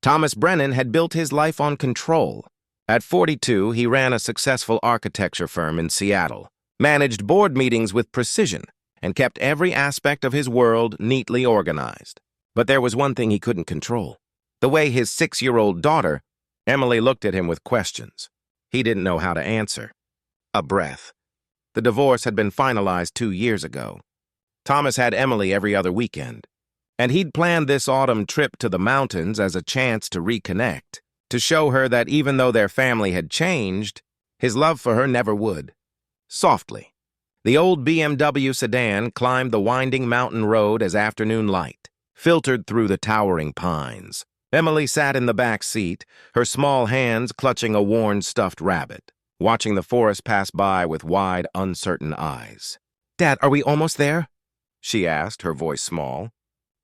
Thomas Brennan had built his life on control. At 42, he ran a successful architecture firm in Seattle, managed board meetings with precision, and kept every aspect of his world neatly organized. But there was one thing he couldn't control: the way his 6-year-old daughter, Emily, looked at him with questions. He didn't know how to answer. A breath. The divorce had been finalized 2 years ago. Thomas had Emily every other weekend, and he'd planned this autumn trip to the mountains as a chance to reconnect, to show her that even though their family had changed, his love for her never would. Softly, the old BMW sedan climbed the winding mountain road as afternoon light filtered through the towering pines. Emily sat in the back seat, her small hands clutching a worn stuffed rabbit, watching the forest pass by with wide, uncertain eyes. "Dad, are we almost there?" she asked, her voice small.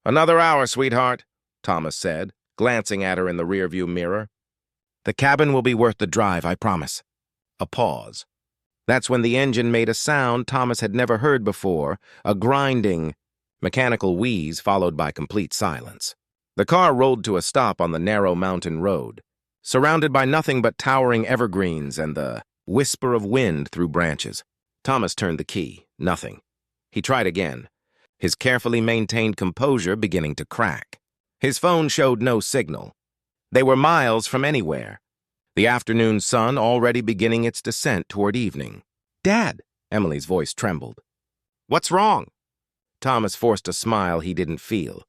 "Another hour, sweetheart," Thomas said, glancing at her in the rearview mirror. "The cabin will be worth the drive, I promise." A pause. That's when the engine made a sound Thomas had never heard before, a grinding, mechanical wheeze followed by complete silence. The car rolled to a stop on the narrow mountain road, surrounded by nothing but towering evergreens and the whisper of wind through branches. Thomas turned the key. Nothing. He tried again, his carefully maintained composure beginning to crack. His phone showed no signal. They were miles from anywhere, the afternoon sun already beginning its descent toward evening. "Dad!" Emily's voice trembled. "What's wrong?" Thomas forced a smile he didn't feel.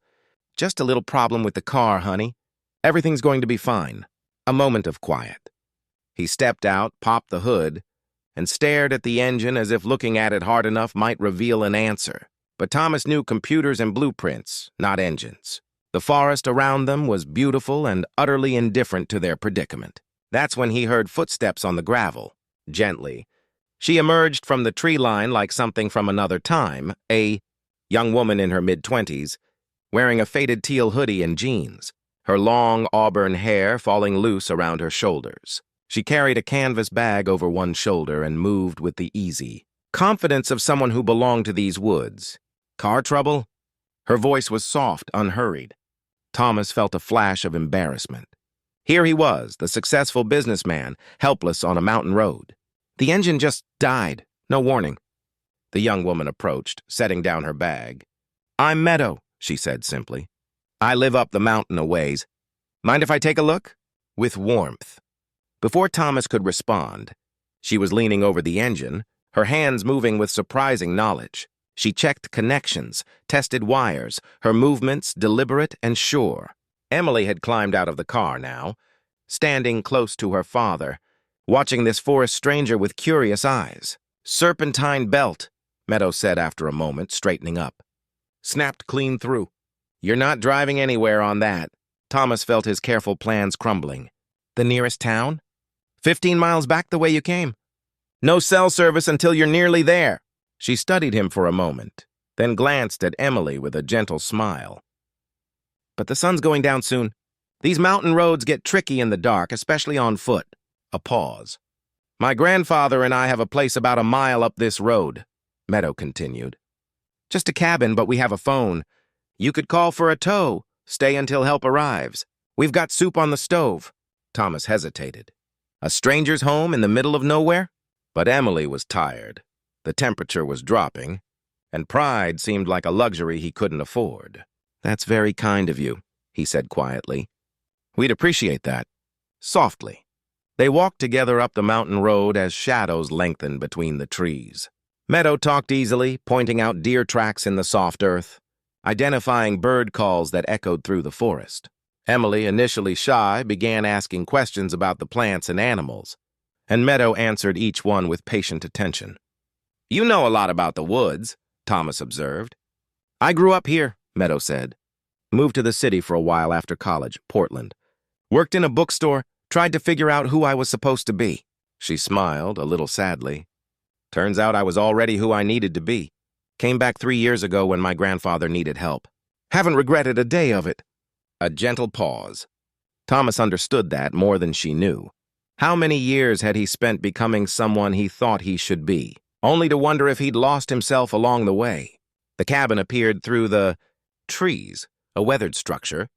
"Just a little problem with the car, honey. Everything's going to be fine." A moment of quiet. He stepped out, popped the hood, and stared at the engine as if looking at it hard enough might reveal an answer. But Thomas knew computers and blueprints, not engines. The forest around them was beautiful and utterly indifferent to their predicament. That's when he heard footsteps on the gravel, gently. She emerged from the tree line like something from another time, a young woman in her mid-20s, wearing a faded teal hoodie and jeans, her long auburn hair falling loose around her shoulders. She carried a canvas bag over one shoulder and moved with the easy confidence of someone who belonged to these woods. "Car trouble?" Her voice was soft, unhurried. Thomas felt a flash of embarrassment. Here he was, the successful businessman, helpless on a mountain road. "The engine just died. No warning." The young woman approached, setting down her bag. "I'm Meadow," she said simply. "I live up the mountain a ways. Mind if I take a look?" With warmth. Before Thomas could respond, she was leaning over the engine, her hands moving with surprising knowledge. She checked connections, tested wires, her movements deliberate and sure. Emily had climbed out of the car now, standing close to her father, watching this forest stranger with curious eyes. "Serpentine belt," Meadow said after a moment, straightening up. "Snapped clean through. You're not driving anywhere on that." Thomas felt his careful plans crumbling. "The nearest town? 15 miles back the way you came. No cell service until you're nearly there." She studied him for a moment, then glanced at Emily with a gentle smile. "But the sun's going down soon. These mountain roads get tricky in the dark, especially on foot." A pause. "My grandfather and I have a place about a mile up this road," Meadow continued. "Just a cabin, but we have a phone. You could call for a tow, stay until help arrives. We've got soup on the stove." Thomas hesitated. A stranger's home in the middle of nowhere? But Emily was tired. The temperature was dropping, and pride seemed like a luxury he couldn't afford. "That's very kind of you," he said quietly. "We'd appreciate that." Softly, they walked together up the mountain road as shadows lengthened between the trees. Meadow talked easily, pointing out deer tracks in the soft earth, identifying bird calls that echoed through the forest. Emily, initially shy, began asking questions about the plants and animals, and Meadow answered each one with patient attention. "You know a lot about the woods," Thomas observed. "I grew up here," Meadow said. "Moved to the city for a while after college, Portland. Worked in a bookstore, tried to figure out who I was supposed to be." She smiled, a little sadly. "Turns out I was already who I needed to be. Came back 3 years ago when my grandfather needed help. Haven't regretted a day of it." A gentle pause. Thomas understood that more than she knew. How many years had he spent becoming someone he thought he should be, only to wonder if he'd lost himself along the way? The cabin appeared through the trees, a weathered structure,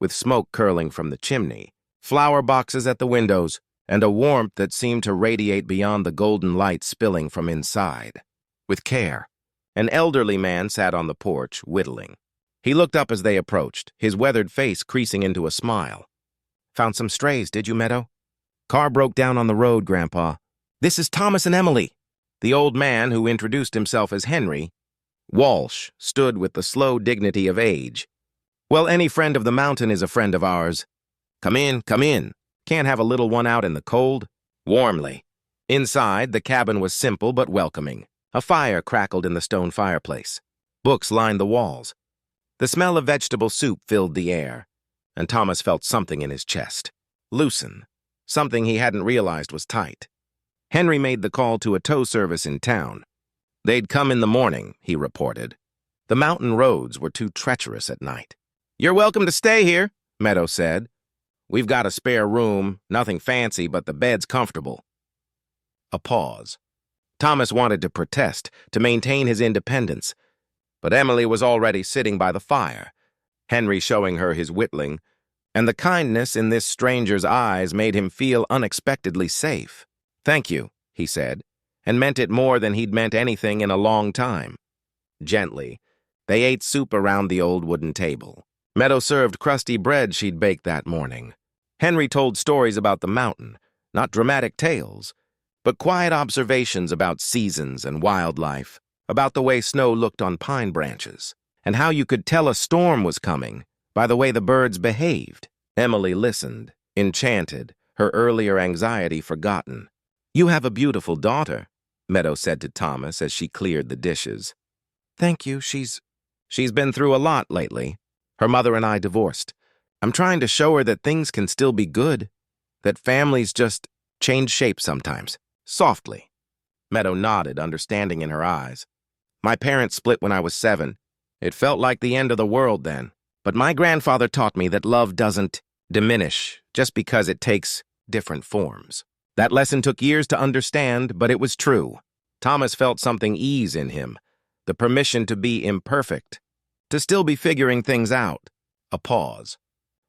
with smoke curling from the chimney, flower boxes at the windows, and a warmth that seemed to radiate beyond the golden light spilling from inside. With care, an elderly man sat on the porch, whittling. He looked up as they approached, his weathered face creasing into a smile. "Found some strays, did you, Meadow?" "Car broke down on the road, Grandpa." "This is Thomas and Emily." The old man, who introduced himself as Henry Walsh, stood with the slow dignity of age. "Well, any friend of the mountain is a friend of ours. Come in, come in. Can't have a little one out in the cold." Warmly. Inside, the cabin was simple but welcoming. A fire crackled in the stone fireplace. Books lined the walls. The smell of vegetable soup filled the air, and Thomas felt something in his chest. Loosen. Something he hadn't realized was tight. Henry made the call to a tow service in town. They'd come in the morning, he reported. The mountain roads were too treacherous at night. "You're welcome to stay here," Meadow said. "We've got a spare room, nothing fancy, but the bed's comfortable." A pause. Thomas wanted to protest, to maintain his independence, but Emily was already sitting by the fire, Henry showing her his whittling, and the kindness in this stranger's eyes made him feel unexpectedly safe. "Thank you," he said, and meant it more than he'd meant anything in a long time. Gently, they ate soup around the old wooden table. Meadow served crusty bread she'd baked that morning. Henry told stories about the mountain, not dramatic tales, but quiet observations about seasons and wildlife, about the way snow looked on pine branches, and how you could tell a storm was coming by the way the birds behaved. Emily listened, enchanted, her earlier anxiety forgotten. "You have a beautiful daughter," Meadow said to Thomas as she cleared the dishes. "Thank you, she's been through a lot lately. Her mother and I divorced. I'm trying to show her that things can still be good, that families just change shape sometimes." Softly. Meadow nodded, understanding in her eyes. "My parents split when I was 7. It felt like the end of the world then. But my grandfather taught me that love doesn't diminish just because it takes different forms. That lesson took years to understand, but it was true." Thomas felt something ease in him, the permission to be imperfect, to still be figuring things out. A pause.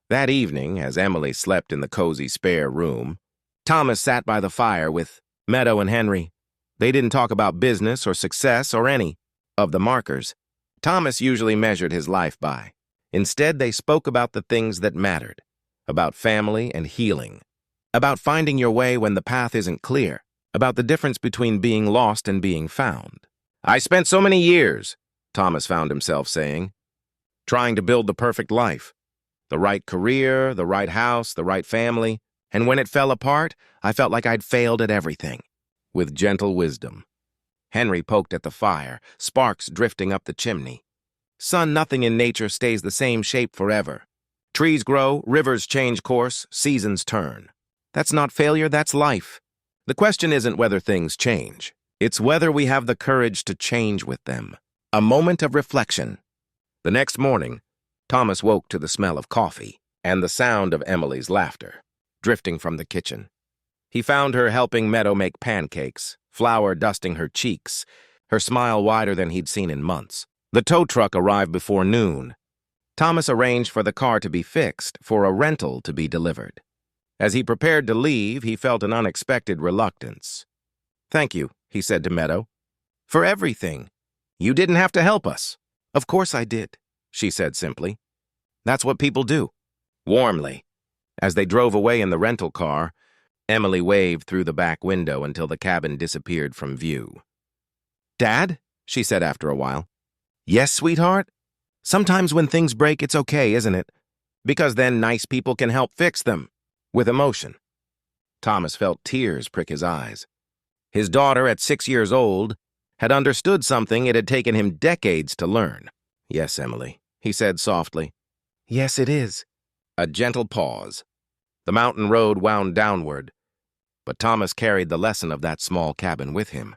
That evening, as Emily slept in the cozy spare room, Thomas sat by the fire with Meadow and Henry. They didn't talk about business or success or any of the markers Thomas usually measured his life by. Instead, they spoke about the things that mattered, about family and healing, about finding your way when the path isn't clear, about the difference between being lost and being found. "I spent so many years," Thomas found himself saying, "trying to build the perfect life, the right career, the right house, the right family, and when it fell apart, I felt like I'd failed at everything." With gentle wisdom, Henry poked at the fire, sparks drifting up the chimney. "Son, nothing in nature stays the same shape forever. Trees grow, rivers change course, seasons turn. That's not failure, that's life. The question isn't whether things change. It's whether we have the courage to change with them." A moment of reflection. The next morning, Thomas woke to the smell of coffee and the sound of Emily's laughter, drifting from the kitchen. He found her helping Meadow make pancakes, flour dusting her cheeks, her smile wider than he'd seen in months. The tow truck arrived before noon. Thomas arranged for the car to be fixed, for a rental to be delivered. As he prepared to leave, he felt an unexpected reluctance. "Thank you," he said to Meadow, "for everything. You didn't have to help us." "Of course I did," she said simply. "That's what people do." Warmly. As they drove away in the rental car, Emily waved through the back window until the cabin disappeared from view. "Dad?" she said after a while. "Yes, sweetheart? Sometimes when things break, it's okay, isn't it? Because then nice people can help fix them." With emotion. Thomas felt tears prick his eyes. His daughter, at 6 years old, had understood something it had taken him decades to learn. "Yes, Emily," he said softly. "Yes, it is." A gentle pause. The mountain road wound downward, but Thomas carried the lesson of that small cabin with him.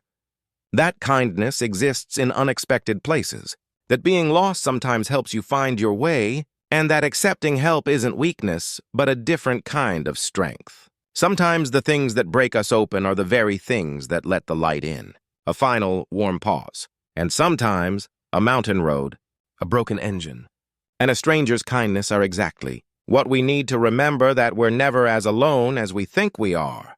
That kindness exists in unexpected places, that being lost sometimes helps you find your way, and that accepting help isn't weakness, but a different kind of strength. Sometimes the things that break us open are the very things that let the light in. A final, warm pause. And sometimes a mountain road, a broken engine, and a stranger's kindness are exactly What we need to remember that we're never as alone as we think we are.